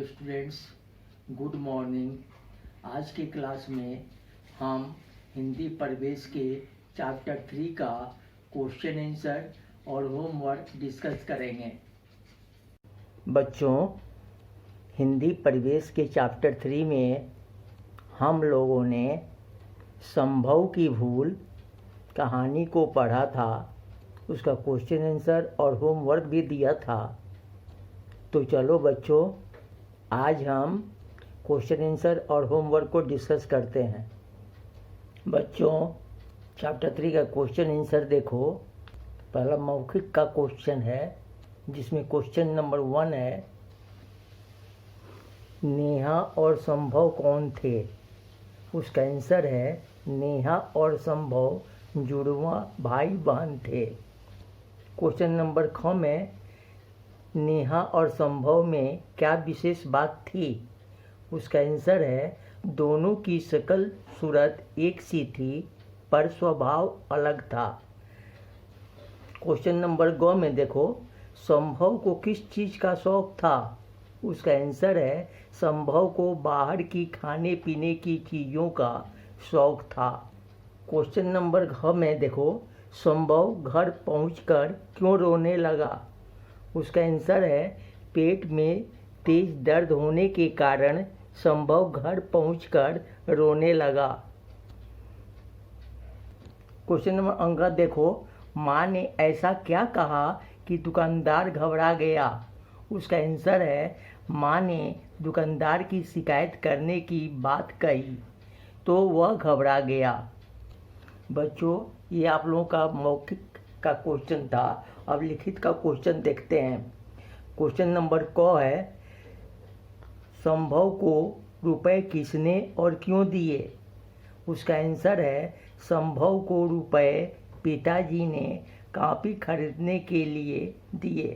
Students, good morning. आज की class में हम हिंदी परिवेश के चैप्टर 3 का क्वेश्चन आंसर और होमवर्क डिस्कस करेंगे। बच्चों, हिंदी परिवेश के चैप्टर 3 में हम लोगों ने संभव की भूल कहानी को पढ़ा था, उसका क्वेश्चन आंसर और होमवर्क भी दिया था। तो चलो बच्चों, आज हम क्वेश्चन आंसर और होमवर्क को डिस्कस करते हैं। बच्चों, चैप्टर 3 का क्वेश्चन आंसर देखो। पहला मौखिक का क्वेश्चन है, जिसमें क्वेश्चन नंबर 1 है, नेहा और संभव कौन थे? उसका आंसर है नेहा और संभव जुड़वा भाई बहन थे। क्वेश्चन नंबर 6 में नेहा और संभव में क्या विशेष बात थी? उसका आंसर है दोनों की शक्ल सूरत एक सी थी, पर स्वभाव अलग था। क्वेश्चन नंबर 9 में देखो, संभव को किस चीज़ का शौक था? उसका आंसर है संभव को बाहर की खाने पीने की चीज़ों का शौक था। क्वेश्चन नंबर 6 में देखो, संभव घर पहुंचकर क्यों रोने लगा? उसका आंसर है पेट में तेज दर्द होने के कारण संभव घर पहुंचकर रोने लगा। क्वेश्चन नंबर 11 देखो, माँ ने ऐसा क्या कहा कि दुकानदार घबरा गया? उसका आंसर है माँ ने दुकानदार की शिकायत करने की बात कही तो वह घबरा गया। बच्चों, ये आप लोगों का मौखिक का क्वेश्चन था। अब लिखित का क्वेश्चन देखते हैं। क्वेश्चन नंबर क है, संभव को रुपए किसने और क्यों दिए? उसका आंसर है संभव को रुपए पिताजी ने कॉपी खरीदने के लिए दिए।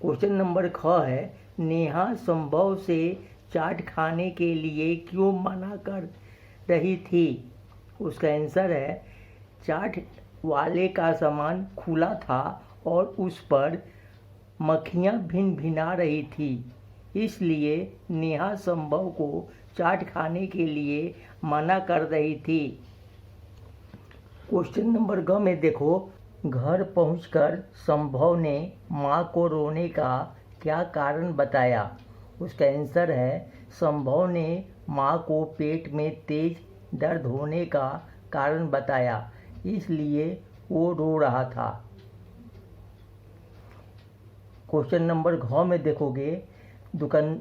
क्वेश्चन नंबर ख है, नेहा संभव से चाट खाने के लिए क्यों मना कर रही थी? उसका आंसर है चाट वाले का सामान खुला था और उस पर मक्खियाँ भिनभिना रही थी, इसलिए नेहा संभव को चाट खाने के लिए मना कर रही थी। क्वेश्चन नंबर ग में देखो, घर पहुंचकर संभव ने माँ को रोने का क्या कारण बताया? उसका आंसर है संभव ने माँ को पेट में तेज दर्द होने का कारण बताया, इसलिए वो रो रहा था। क्वेश्चन नंबर घ में देखोगे, दुकान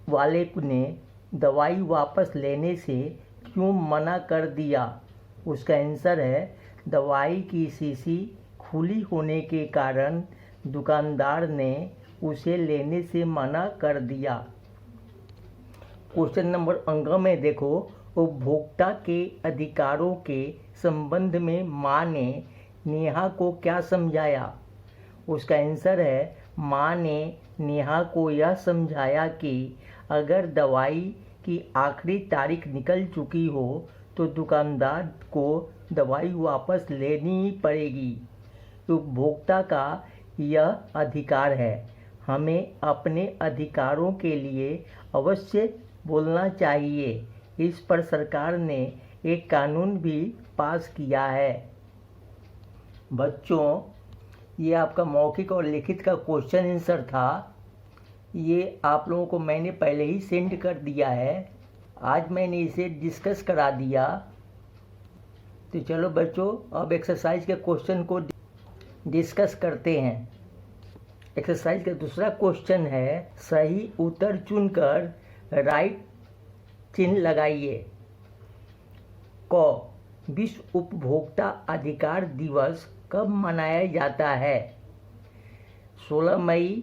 वाले ने दवाई वापस लेने से क्यों मना कर दिया? उसका आंसर है दवाई की शीशी खुली होने के कारण दुकानदार ने उसे लेने से मना कर दिया। क्वेश्चन नंबर अंग में देखो, उपभोक्ता के अधिकारों के संबंध में माँ ने नेहा को क्या समझाया? उसका आंसर है माँ ने नेहा को यह समझाया कि अगर दवाई की आखिरी तारीख निकल चुकी हो तो दुकानदार को दवाई वापस लेनी ही पड़ेगी। उपभोक्ता का यह अधिकार है, हमें अपने अधिकारों के लिए अवश्य बोलना चाहिए। इस पर सरकार ने एक कानून भी पास किया है। बच्चों, ये आपका मौखिक और लिखित का क्वेश्चन आंसर था। ये आप लोगों को मैंने पहले ही सेंड कर दिया है, आज मैंने इसे डिस्कस करा दिया। तो चलो बच्चों, अब एक्सरसाइज के क्वेश्चन को डिस्कस करते हैं। एक्सरसाइज का दूसरा क्वेश्चन है, सही उत्तर चुनकर राइट चिन्ह लगाइए। क, विश्व उपभोक्ता अधिकार दिवस कब मनाया जाता है? 16 मई,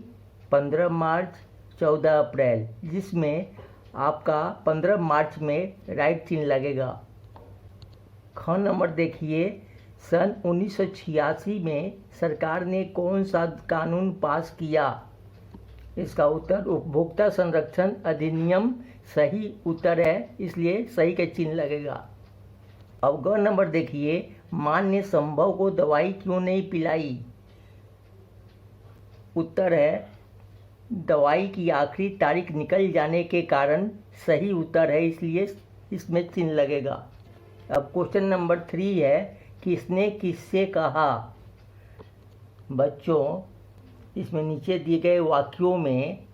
15 मार्च, 14 अप्रैल, जिसमें आपका 15 मार्च में राइट चिन्ह लगेगा। ख नंबर देखिए, सन 1986 में सरकार ने कौन सा कानून पास किया? इसका उत्तर उपभोक्ता संरक्षण अधिनियम सही उत्तर है, इसलिए सही का चिन्ह लगेगा। अब ग नंबर देखिए, माँ ने संभव को दवाई क्यों नहीं पिलाई? उत्तर है दवाई की आखिरी तारीख निकल जाने के कारण सही उत्तर है, इसलिए इसमें चिन्ह लगेगा। अब क्वेश्चन नंबर 3 है, किसने किससे कहा। बच्चों, इसमें नीचे दिए गए वाक्यों में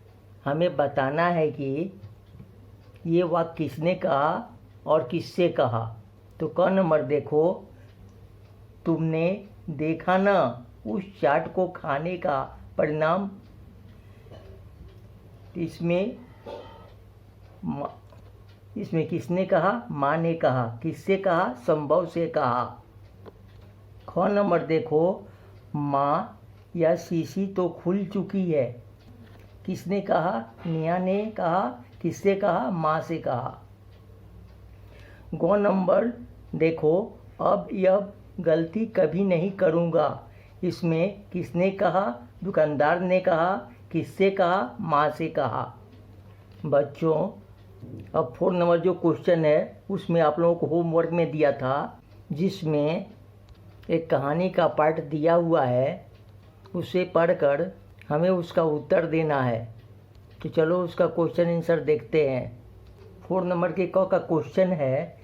हमें बताना है कि ये वाक्य किसने कहा और किससे कहा। तो क नंबर देखो, तुमने देखा ना उस चाट को खाने का परिणाम। इसमें किसने कहा, माँ ने कहा। किससे कहा, संभव से कहा। ख नंबर देखो, माँ यह शीशी तो खुल चुकी है। किसने कहा, नेहा ने कहा। किससे कहा, माँ से कहा। ग नंबर देखो, अब यह गलती कभी नहीं करूँगा। इसमें किसने कहा, दुकानदार ने कहा। किससे कहा, माँ से कहा। बच्चों, अब 4 नंबर जो क्वेश्चन है उसमें आप लोगों को होमवर्क में दिया था, जिसमें एक कहानी का पार्ट दिया हुआ है, उसे पढ़कर हमें उसका उत्तर देना है। तो चलो उसका क्वेश्चन आंसर देखते हैं। 4 नंबर के क का क्वेश्चन है,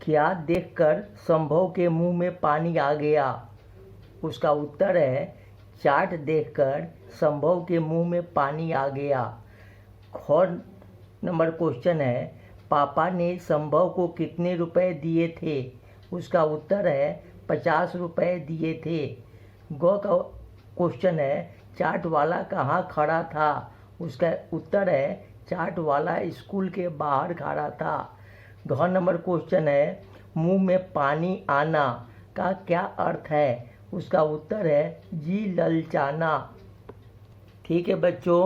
क्या देखकर संभव के मुंह में पानी आ गया। उसका उत्तर है, चाट देखकर संभव के मुंह में पानी आ गया। ख नंबर क्वेश्चन है, पापा ने संभव को कितने रुपए दिए थे। उसका उत्तर है 50 रुपए दिए थे। ग का क्वेश्चन है, चाट वाला कहाँ खड़ा था। उसका उत्तर है, चाट वाला स्कूल के बाहर खड़ा था। घ नंबर क्वेश्चन है, मुंह में पानी आना का क्या अर्थ है। उसका उत्तर है, जी ललचाना। ठीक है बच्चों,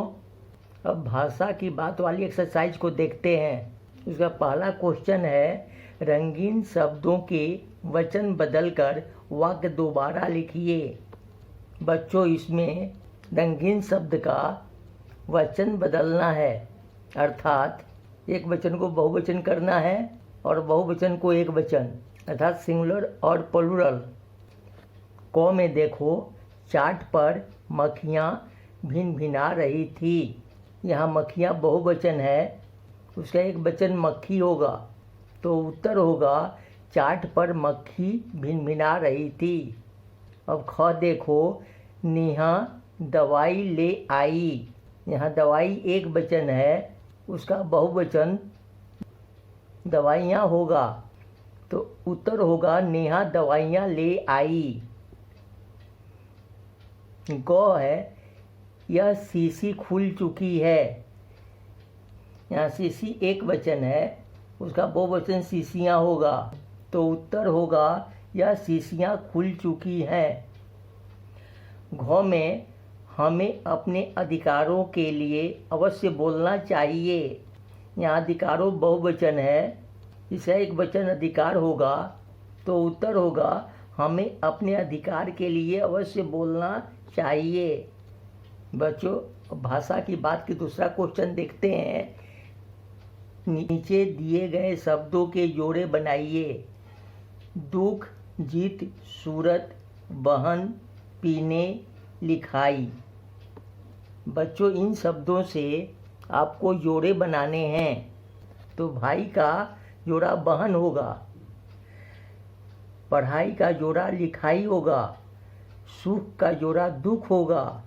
अब भाषा की बात वाली एक्सरसाइज को देखते हैं। उसका पहला क्वेश्चन है, रंगीन शब्दों के वचन बदलकर वाक्य दोबारा लिखिए। बच्चों, इसमें रंगीन शब्द का वचन बदलना है, अर्थात एक वचन को बहुवचन करना है और बहुवचन को एक वचन, अर्थात सिंगुलर और प्लूरल। क में देखो, चाट पर मक्खियाँ भिन भिना रही थी। यहाँ मक्खियाँ बहुवचन है, उसका एक वचन मक्खी होगा, तो उत्तर होगा, चाट पर मक्खी भिन भिना रही थी। अब ख देखो, नेहा दवाई ले आई। यहाँ दवाई एक वचन है, उसका बहुवचन दवाइयाँ होगा, तो उत्तर होगा, नेहा दवाइयाँ ले आई। ग है, यह शीशी खुल चुकी है। यहाँ शीशी एक वचन है, उसका बहुवचन शीशियाँ होगा, तो उत्तर होगा, यह शीशियाँ खुल चुकी हैं। घ में, हमें अपने अधिकारों के लिए अवश्य बोलना चाहिए। यहाँ अधिकारों बहुवचन है, इसका एक वचन अधिकार होगा, तो उत्तर होगा, हमें अपने अधिकार के लिए अवश्य बोलना चाहिए। बच्चों, भाषा की बात की दूसरा क्वेश्चन देखते हैं। नीचे दिए गए शब्दों के जोड़े बनाइए। दुख, जीत, सूरत, बहन, पीने, लिखाई। बच्चों, इन शब्दों से आपको जोड़े बनाने हैं। तो भाई का जोड़ा बहन होगा, पढ़ाई का जोड़ा लिखाई होगा, सुख का जोड़ा दुख होगा,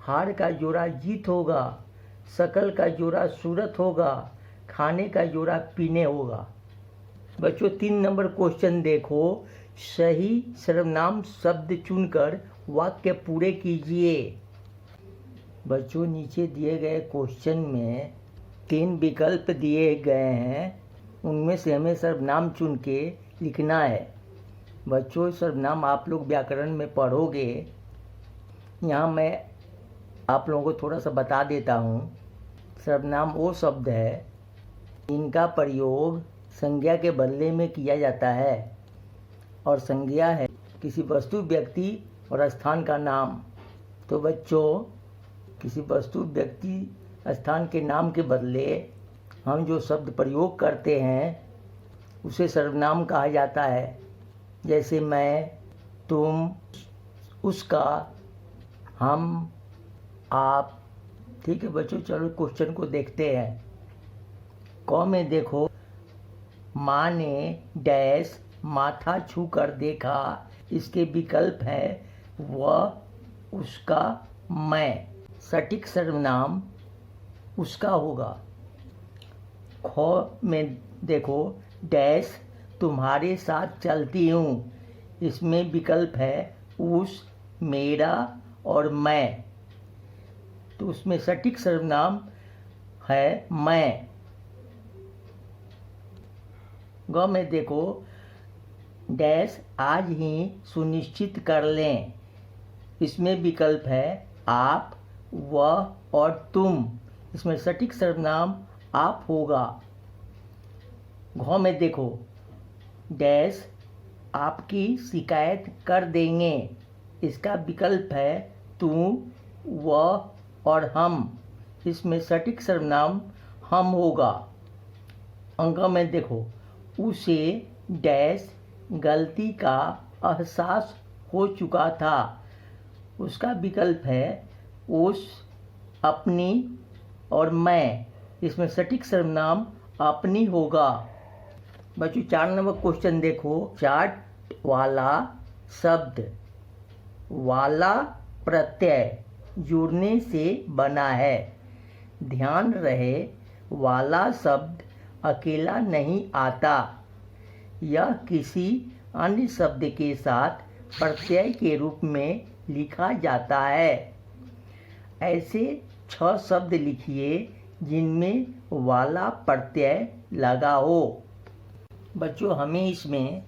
हार का जोड़ा जीत होगा, शकल का जोड़ा सूरत होगा, खाने का जोड़ा पीने होगा। बच्चों, 3 नंबर क्वेश्चन देखो, सही सर्वनाम शब्द चुनकर वाक्य पूरे कीजिए। बच्चों, नीचे दिए गए क्वेश्चन में 3 विकल्प दिए गए हैं, उनमें से हमें सर्वनाम चुन के लिखना है। बच्चों, सर्वनाम आप लोग व्याकरण में पढ़ोगे। यहाँ मैं आप लोगों को थोड़ा सा बता देता हूँ। सर्वनाम वो शब्द है इनका प्रयोग संज्ञा के बदले में किया जाता है, और संज्ञा है किसी वस्तु, व्यक्ति और स्थान का नाम। तो बच्चों, किसी वस्तु, व्यक्ति, स्थान के नाम के बदले हम जो शब्द प्रयोग करते हैं उसे सर्वनाम कहा जाता है। जैसे मैं, तुम, उसका, हम, आप। ठीक है बच्चों, चलो क्वेश्चन को देखते हैं। क में देखो, माँ ने डैश माथा छू कर देखा। इसके विकल्प है वह, उसका, मैं। सटीक सर्वनाम उसका होगा। ख में देखो, डैश तुम्हारे साथ चलती हूँ। इसमें विकल्प है उस, मेरा और मैं। तो उसमें सटीक सर्वनाम है मैं। ग में देखो, डैश आज ही सुनिश्चित कर लें। इसमें विकल्प है आप, वह और तुम। इसमें सटीक सर्वनाम आप होगा। घ में देखो, डैश आपकी शिकायत कर देंगे। इसका विकल्प है तुम, वह और हम। इसमें सटीक सर्वनाम हम होगा। अंग में देखो, उसे डैश गलती का एहसास हो चुका था। उसका विकल्प है उस, अपनी और मैं। इसमें सटीक सर्वनाम अपनी होगा। बच्चों 4 नंबर क्वेश्चन देखो। चार्ट वाला शब्द वाला प्रत्यय जुड़ने से बना है। ध्यान रहे, वाला शब्द अकेला नहीं आता। यह किसी अन्य शब्द के साथ प्रत्यय के रूप में लिखा जाता है। ऐसे 6 शब्द लिखिए जिनमें वाला प्रत्यय लगा हो। बच्चों हमें इसमें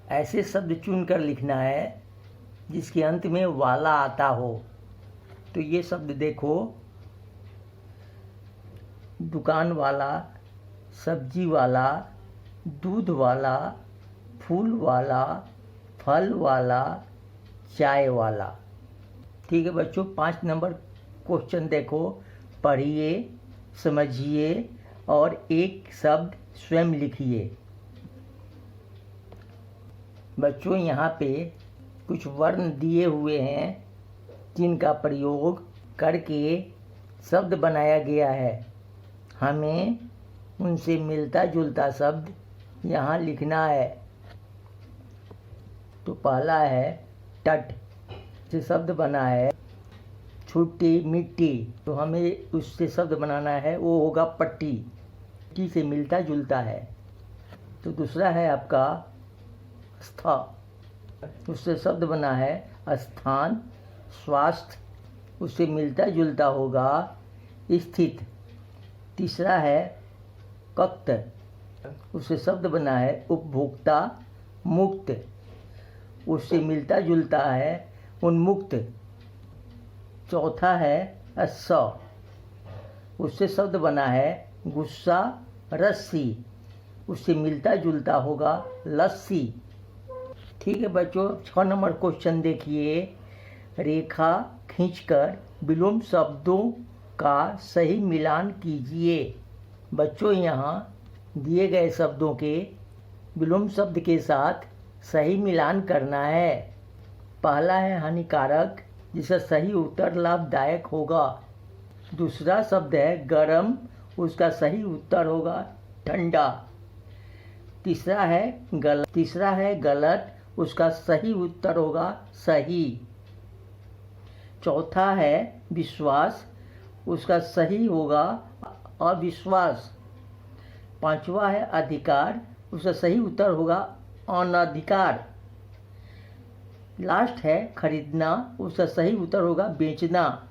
ऐसे शब्द चुनकर लिखना है जिसके अंत में वाला आता हो। तो ये शब्द देखो, दुकान वाला, सब्जी वाला, दूध वाला, फूल वाला, फल वाला, चाय वाला। ठीक है बच्चों, 5 नंबर क्वेश्चन देखो। पढ़िए, समझिए और एक शब्द स्वयं लिखिए। बच्चों यहाँ पे कुछ वर्ण दिए हुए हैं जिनका प्रयोग करके शब्द बनाया गया है। हमें उनसे मिलता जुलता शब्द यहाँ लिखना है। तो पहला है तट, से शब्द बना है छुट्टी मिट्टी। तो हमें उससे शब्द बनाना है, वो होगा पट्टी। पट्टी से मिलता जुलता है। तो दूसरा है आपका स्था, उससे शब्द बना है स्थान। स्वास्थ्य, उससे मिलता जुलता होगा स्थित। तीसरा है कक्त, उससे शब्द बना है उपभोक्ता मुक्त। उससे मिलता जुलता है उन्मुक्त। चौथा है स, उससे शब्द बना है गुस्सा रस्सी। उससे मिलता जुलता होगा लस्सी। ठीक है बच्चों, 6 नंबर क्वेश्चन देखिए। रेखा खींचकर विलोम शब्दों का सही मिलान कीजिए। बच्चों यहाँ दिए गए शब्दों के विलोम शब्द के साथ सही मिलान करना है। पहला है हानिकारक, जिसका सही उत्तर लाभदायक होगा। दूसरा शब्द है गरम, उसका सही उत्तर होगा ठंडा। तीसरा है गलत, उसका सही उत्तर होगा सही। चौथा है विश्वास, उसका सही होगा अविश्वास। पांचवा है अधिकार, उसका सही उत्तर होगा अनधिकार। लास्ट है खरीदना, उसका सही उत्तर होगा बेचना।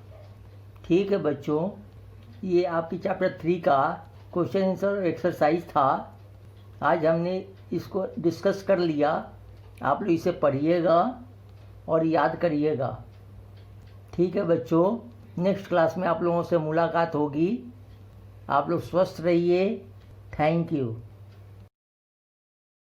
ठीक है बच्चों, ये आपकी चैप्टर 3 का क्वेश्चन आंसर एक्सरसाइज था। आज हमने इसको डिस्कस कर लिया। आप लोग इसे पढ़िएगा और याद करिएगा। ठीक है बच्चों, नेक्स्ट क्लास में आप लोगों से मुलाकात होगी। आप लोग स्वस्थ रहिए। Thank you.